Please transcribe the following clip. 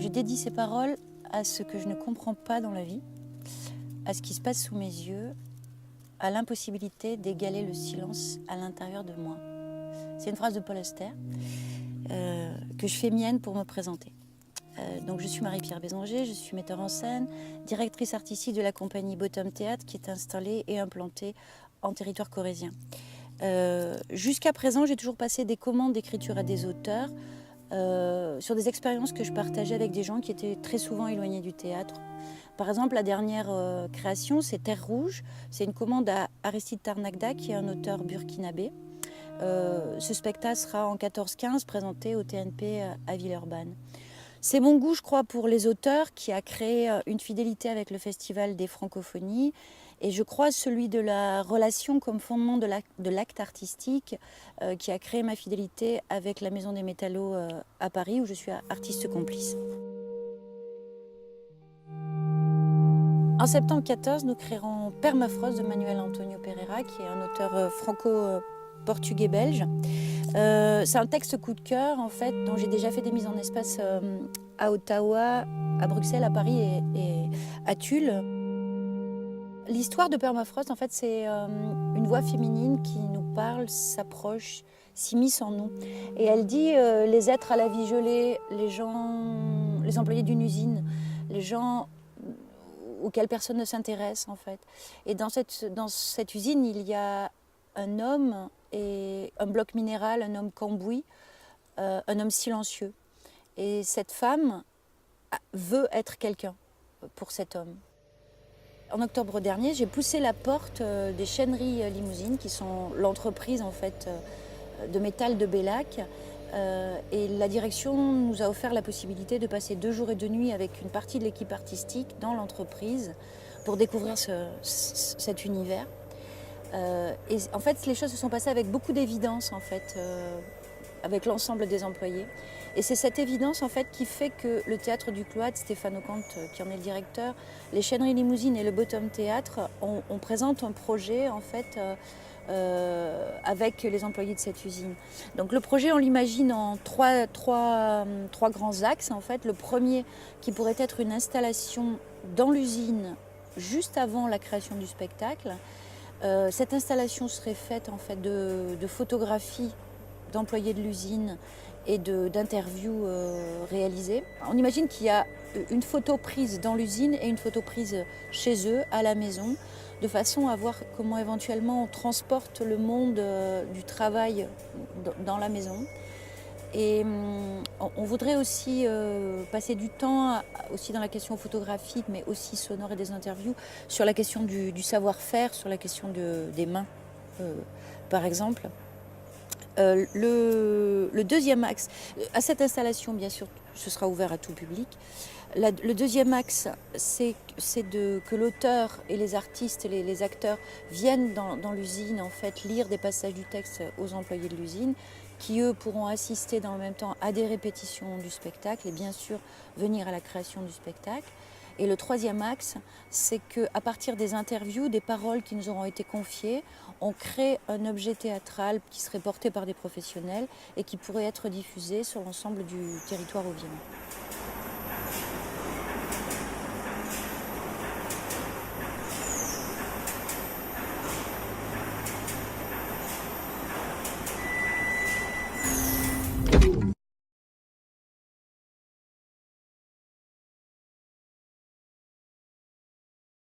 Je dédie ces paroles à ce que je ne comprends pas dans la vie, à ce qui se passe sous mes yeux, à l'impossibilité d'égaler le silence à l'intérieur de moi. C'est une phrase de Paul Auster que je fais mienne pour me présenter. Donc je suis Marie-Pierre Bézanger, je suis metteur en scène, directrice artistique de la compagnie Bottom Théâtre qui est installée et implantée en territoire corrézien. Jusqu'à présent, j'ai toujours passé des commandes d'écriture à des auteurs sur des expériences que je partageais avec des gens qui étaient très souvent éloignés du théâtre. Par exemple, la dernière création, c'est Terre Rouge. C'est une commande à Aristide Tarnagda, qui est un auteur burkinabé. Ce spectacle sera en 14-15 présenté au TNP à Villeurbanne. C'est mon goût, je crois, pour les auteurs qui a créé une fidélité avec le Festival des Francophonies. Et je crois celui de la relation comme fondement de l'acte artistique qui a créé ma fidélité avec la Maison des Métallos à Paris, où je suis artiste complice. En septembre 14, nous créerons Permafrost de Manuel Antonio Pereira, qui est un auteur franco-portugais-belge. C'est un texte coup de cœur, en fait, dont j'ai déjà fait des mises en espace à Ottawa, à Bruxelles, à Paris et à Tulle. L'histoire de Permafrost, en fait, c'est une voix féminine qui nous parle, s'approche, s'immisce en nous. Et elle dit les êtres à la vie gelée, les gens, les employés d'une usine, les gens auxquels personne ne s'intéresse, en fait. Et dans cette usine, il y a un homme et un bloc minéral, un homme cambouis, un homme silencieux. Et cette femme veut être quelqu'un pour cet homme. En octobre dernier, j'ai poussé la porte des Chaîneries Limousines, qui sont l'entreprise en fait de métal de Bellac. Et la direction nous a offert la possibilité de passer 2 jours et 2 nuits avec une partie de l'équipe artistique dans l'entreprise pour découvrir cet univers. Et en fait, les choses se sont passées avec beaucoup d'évidence, en fait, avec l'ensemble des employés. Et c'est cette évidence, en fait, qui fait que le Théâtre du Cloître, Stéphane Ocante, qui en est le directeur, les Chaîneries Limousines et le Bottom Théâtre, on présente un projet, en fait, avec les employés de cette usine. Donc le projet, on l'imagine en trois grands axes, en fait. Le premier, qui pourrait être une installation dans l'usine, juste avant la création du spectacle. Cette installation serait faite en fait de photographies d'employés de l'usine et d'interviews réalisées. On imagine qu'il y a une photo prise dans l'usine et une photo prise chez eux, à la maison, de façon à voir comment éventuellement on transporte le monde du travail dans la maison. Et on voudrait aussi passer du temps, aussi dans la question photographique, mais aussi sonore et des interviews, sur la question du savoir-faire, sur la question des mains, par exemple. Le deuxième axe, à cette installation, bien sûr, ce sera ouvert à tout public. Le deuxième axe, c'est que l'auteur et les artistes, les acteurs viennent dans l'usine, en fait, lire des passages du texte aux employés de l'usine, qui eux pourront assister dans le même temps à des répétitions du spectacle et bien sûr venir à la création du spectacle. Et le troisième axe, c'est qu'à partir des interviews, des paroles qui nous auront été confiées, on crée un objet théâtral qui serait porté par des professionnels et qui pourrait être diffusé sur l'ensemble du territoire haut-viennent.